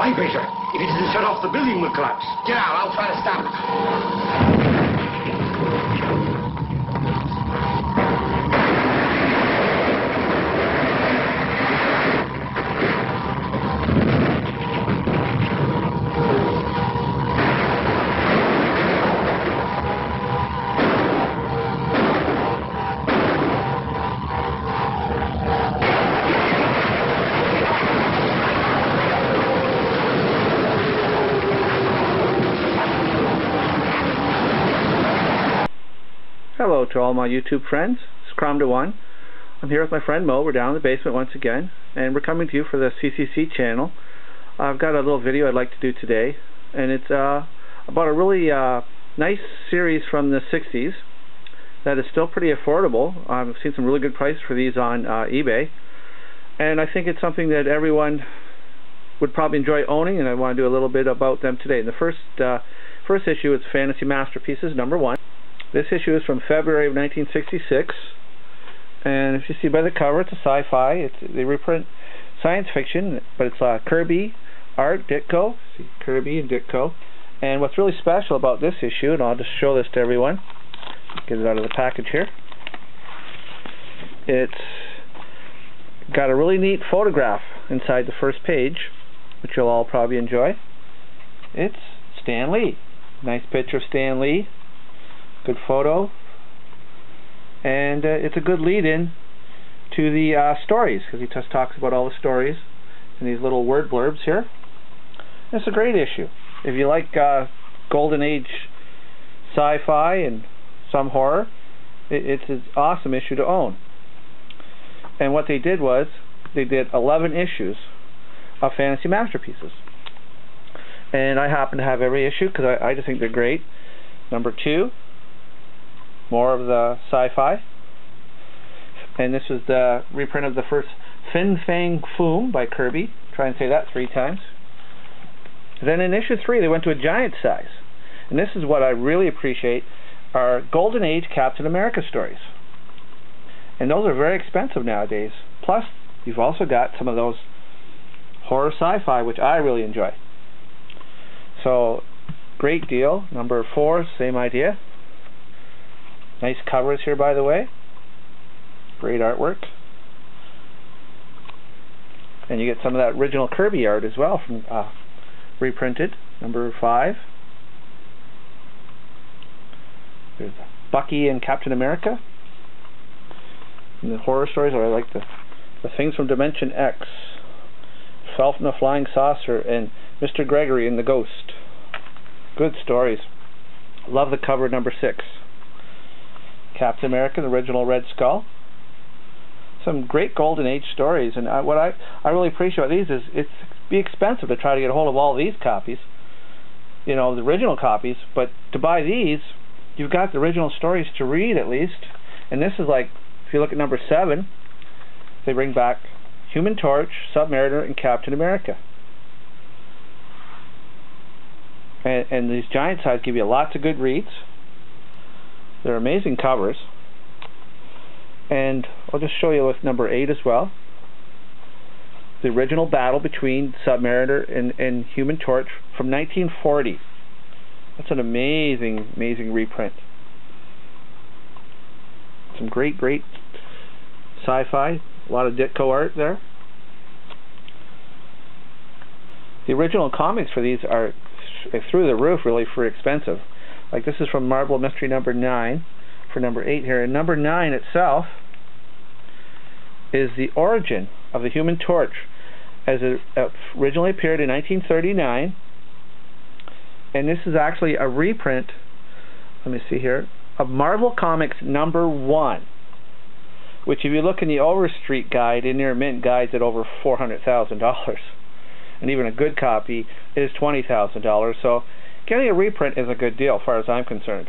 Why, Peter? If it isn't shut off, the building will collapse. Get out, I'll try to stop it. Hello to all my YouTube friends. It's Cromda1. I'm here with my friend Moe. We're down in the basement once again, and we're coming to you for the CCC channel. I've got a little video I'd like to do today, and it's about a really nice series from the 60s that is still pretty affordable. I've seen some really good prices for these on eBay, and I think it's something that everyone would probably enjoy owning, and I want to do a little bit about them today. And the first issue is Fantasy Masterpieces #1. This issue is from February of 1966, and if you see by the cover, it's a sci-fi. They reprint science fiction, but it's Kirby art, Ditko. See, Kirby and Ditko. And what's really special about this issue, and I'll just show this to everyone, get it out of the package here. It's got a really neat photograph inside the first page, which you'll all probably enjoy. It's Stan Lee. Nice picture of Stan Lee. Good photo, and it's a good lead-in to the stories, because he just talks about all the stories in these little word blurbs here. And it's a great issue. If you like Golden Age sci-fi and some horror, it's an awesome issue to own. And what they did was, they did 11 issues of Fantasy Masterpieces. And I happen to have every issue, because I just think they're great. #2. More of the sci-fi, and this is the reprint of the first Fin Fang Foom by Kirby. Try and say that 3 times. Then in issue 3 they went to a giant size, and this is what I really appreciate, are Golden Age Captain America stories, and those are very expensive nowadays. Plus you've also got some of those horror sci-fi, which I really enjoy. So great deal. #4, same idea. Nice covers here, by the way. Great artwork. And you get some of that original Kirby art as well, from reprinted. #5. There's Bucky and Captain America. And the horror stories, I like the Things from Dimension X. Fell from the Flying Saucer, and Mr. Gregory and the Ghost. Good stories. Love the cover, #6. Captain America, the original Red Skull. Some great Golden Age stories, and what I really appreciate about these is it's be expensive to try to get a hold of all these copies, you know, the original copies, but to buy these, you've got the original stories to read at least. And this is like, if you look at #7, they bring back Human Torch, Submariner, and Captain America. And these giant size give you lots of good reads. They're amazing covers, and I'll just show you with #8 as well. The original battle between Submariner and Human Torch from 1940. That's an amazing reprint. Some great sci-fi. A lot of Ditko art there. The original comics for these are through the roof, really, for expensive. Like this is from Marvel Mystery #9 for #8 here. And #9 itself is the origin of the Human Torch, as it originally appeared in 1939. And this is actually a reprint, let me see here, of Marvel Comics #1, which if you look in the Overstreet guide, in their mint guides at over $400,000. And even a good copy is $20,000. So getting a reprint is a good deal, as far as I'm concerned.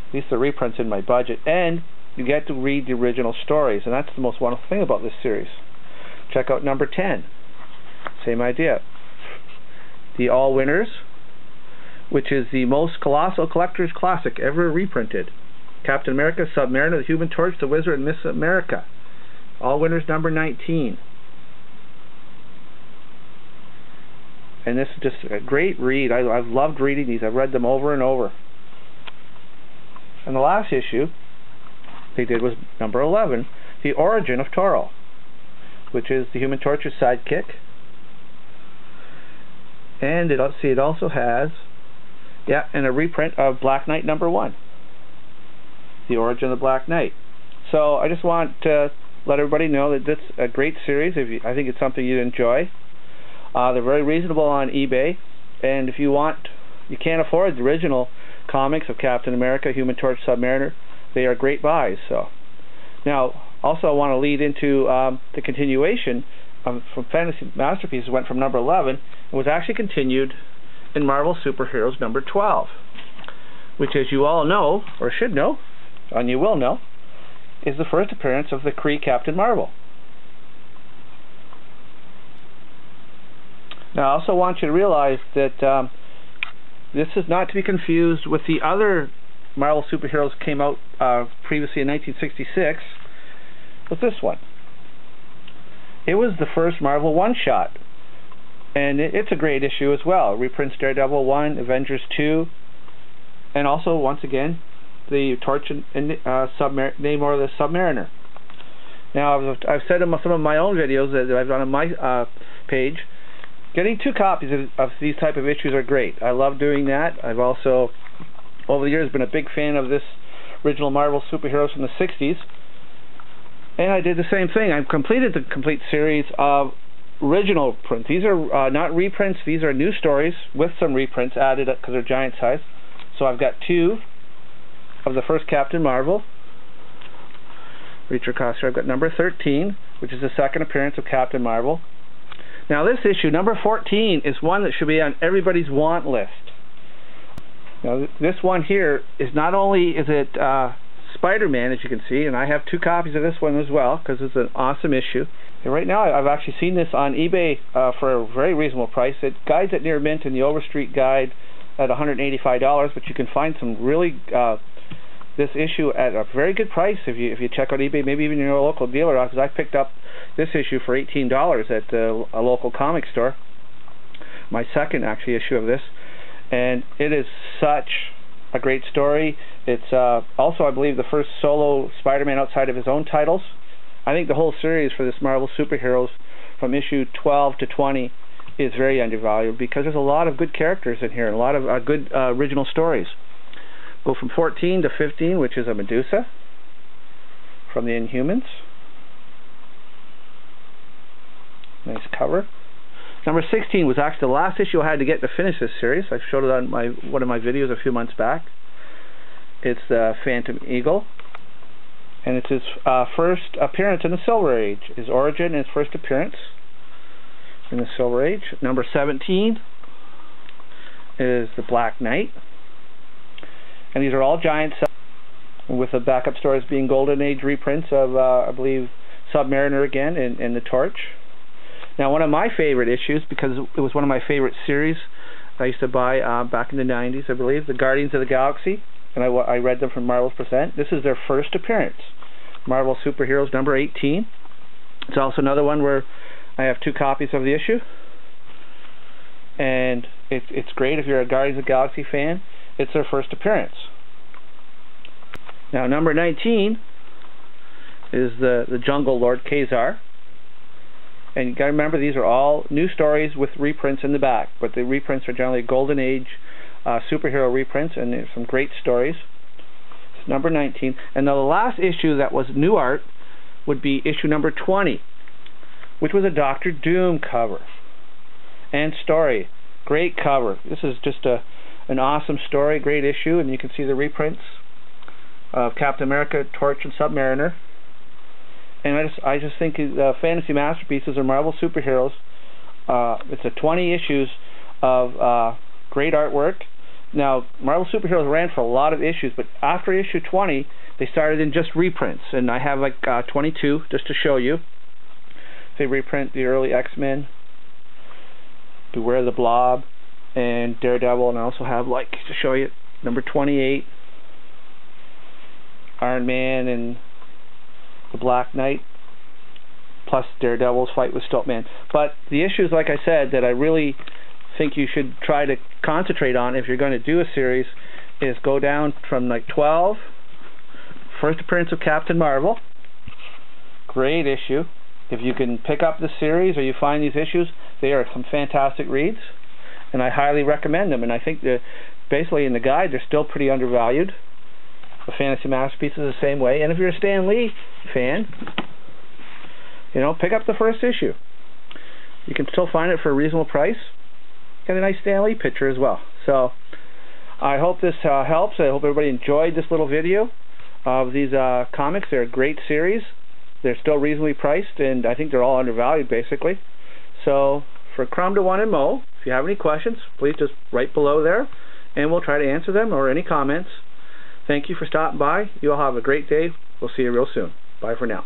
At least the reprint's in my budget, and you get to read the original stories, and that's the most wonderful thing about this series. Check out #10. Same idea. The All Winners, which is the most colossal collector's classic ever reprinted. Captain America, Submariner, the Human Torch, the Wizard, and Miss America. All Winners #19. and this is just a great read. I've loved reading these. I've read them over and over. And the last issue they did was number 11, The Origin of Toro, which is the Human Torch's sidekick. And it also has, and a reprint of Black Knight number 1, The Origin of the Black Knight. So I just want to let everybody know that this is a great series. I think it's something you'd enjoy. They're very reasonable on eBay, and if you can't afford the original comics of Captain America, Human Torch, Submariner, they are great buys. So now, also I want to lead into the continuation from Fantasy Masterpieces. Went from number 11 and was actually continued in Marvel Superheroes number 12, which, as you all know, or should know, and you will know, is the first appearance of the Kree Captain Marvel. Now, I also want you to realize that this is not to be confused with the other Marvel Superheroes came out previously in 1966 with this one. It was the first Marvel one-shot, and it's a great issue as well. It reprints Daredevil 1, Avengers 2, and also, once again, the Torch and Namor the Submariner. Now, I've said in some of my own videos that I've done on my page, getting 2 copies of these type of issues are great. I love doing that. I've also, over the years, been a big fan of this original Marvel Superheroes from the 60s. And I did the same thing. I've completed the complete series of original prints. These are not reprints. These are new stories with some reprints added because they're giant size. So I've got 2 of the first Captain Marvel. Reacher Coster. I've got number 13, which is the second appearance of Captain Marvel. Now this issue, number 14, is one that should be on everybody's want list. Now this one here is not only is it Spider-Man, as you can see, and I have 2 copies of this one as well because it's an awesome issue. And right now I've actually seen this on eBay for a very reasonable price. It guides at near mint in the Overstreet guide at $185, but you can find some really this issue at a very good price if you check out eBay, maybe even your local dealer, because I picked up this issue for $18 at a local comic store. My second actually issue of this, and it is such a great story. It's also, I believe, the first solo Spider-Man outside of his own titles. I think the whole series for this Marvel Superheroes from issue 12 to 20 is very undervalued because there's a lot of good characters in here and a lot of good original stories. Go from 14 to 15, which is a Medusa from the Inhumans. Nice cover. Number 16 was actually the last issue I had to get to finish this series. I showed it on one of my videos a few months back. It's the Phantom Eagle, and it's his first appearance in the Silver Age. His origin and his first appearance in the Silver Age. Number 17 is the Black Knight, and these are all giant size, with the backup stories being Golden Age reprints of, I believe, Submariner again and the Torch. Now, one of my favorite issues, because it was one of my favorite series I used to buy back in the 90s, I believe, the Guardians of the Galaxy, and I read them from Marvel's Present. This is their first appearance, Marvel Superheroes number 18. It's also another one where I have 2 copies of the issue, and it's great if you're a Guardians of the Galaxy fan. It's their first appearance. Now, number 19 is the Jungle Lord Kazar. And you got to remember, these are all new stories with reprints in the back, but the reprints are generally Golden Age superhero reprints, and there's some great stories. It's number 19. And now the last issue that was new art would be issue number 20, which was a Doctor Doom cover and story. Great cover. This is just an awesome story, great issue, and you can see the reprints of Captain America, Torch, and Submariner. And I just think Fantasy Masterpieces or Marvel Superheroes, it's a 20 issues of great artwork. Now, Marvel Superheroes ran for a lot of issues, but after issue 20, they started in just reprints. And I have like 22 just to show you. They reprint the early X-Men, Beware the Blob, and Daredevil. And I also have, like, to show you, number 28, Iron Man and the Black Knight, plus Daredevil's fight with Stiltman. But the issues, like I said, that I really think you should try to concentrate on if you're going to do a series is go down from like 12, First Appearance of Captain Marvel. Great issue. If you can pick up the series or you find these issues, they are some fantastic reads, and I highly recommend them. And I think that basically in the guide they're still pretty undervalued. The Fantasy Masterpieces is the same way. And if you're a Stan Lee fan, you know, pick up the first issue. You can still find it for a reasonable price. Get a nice Stan Lee picture as well. So I hope this helps. I hope everybody enjoyed this little video of these comics. They're a great series. They're still reasonably priced, and I think they're all undervalued basically. So for Cromda1 Moe, if you have any questions, please just write below there, and we'll try to answer them or any comments. Thank you for stopping by. You all have a great day. We'll see you real soon. Bye for now.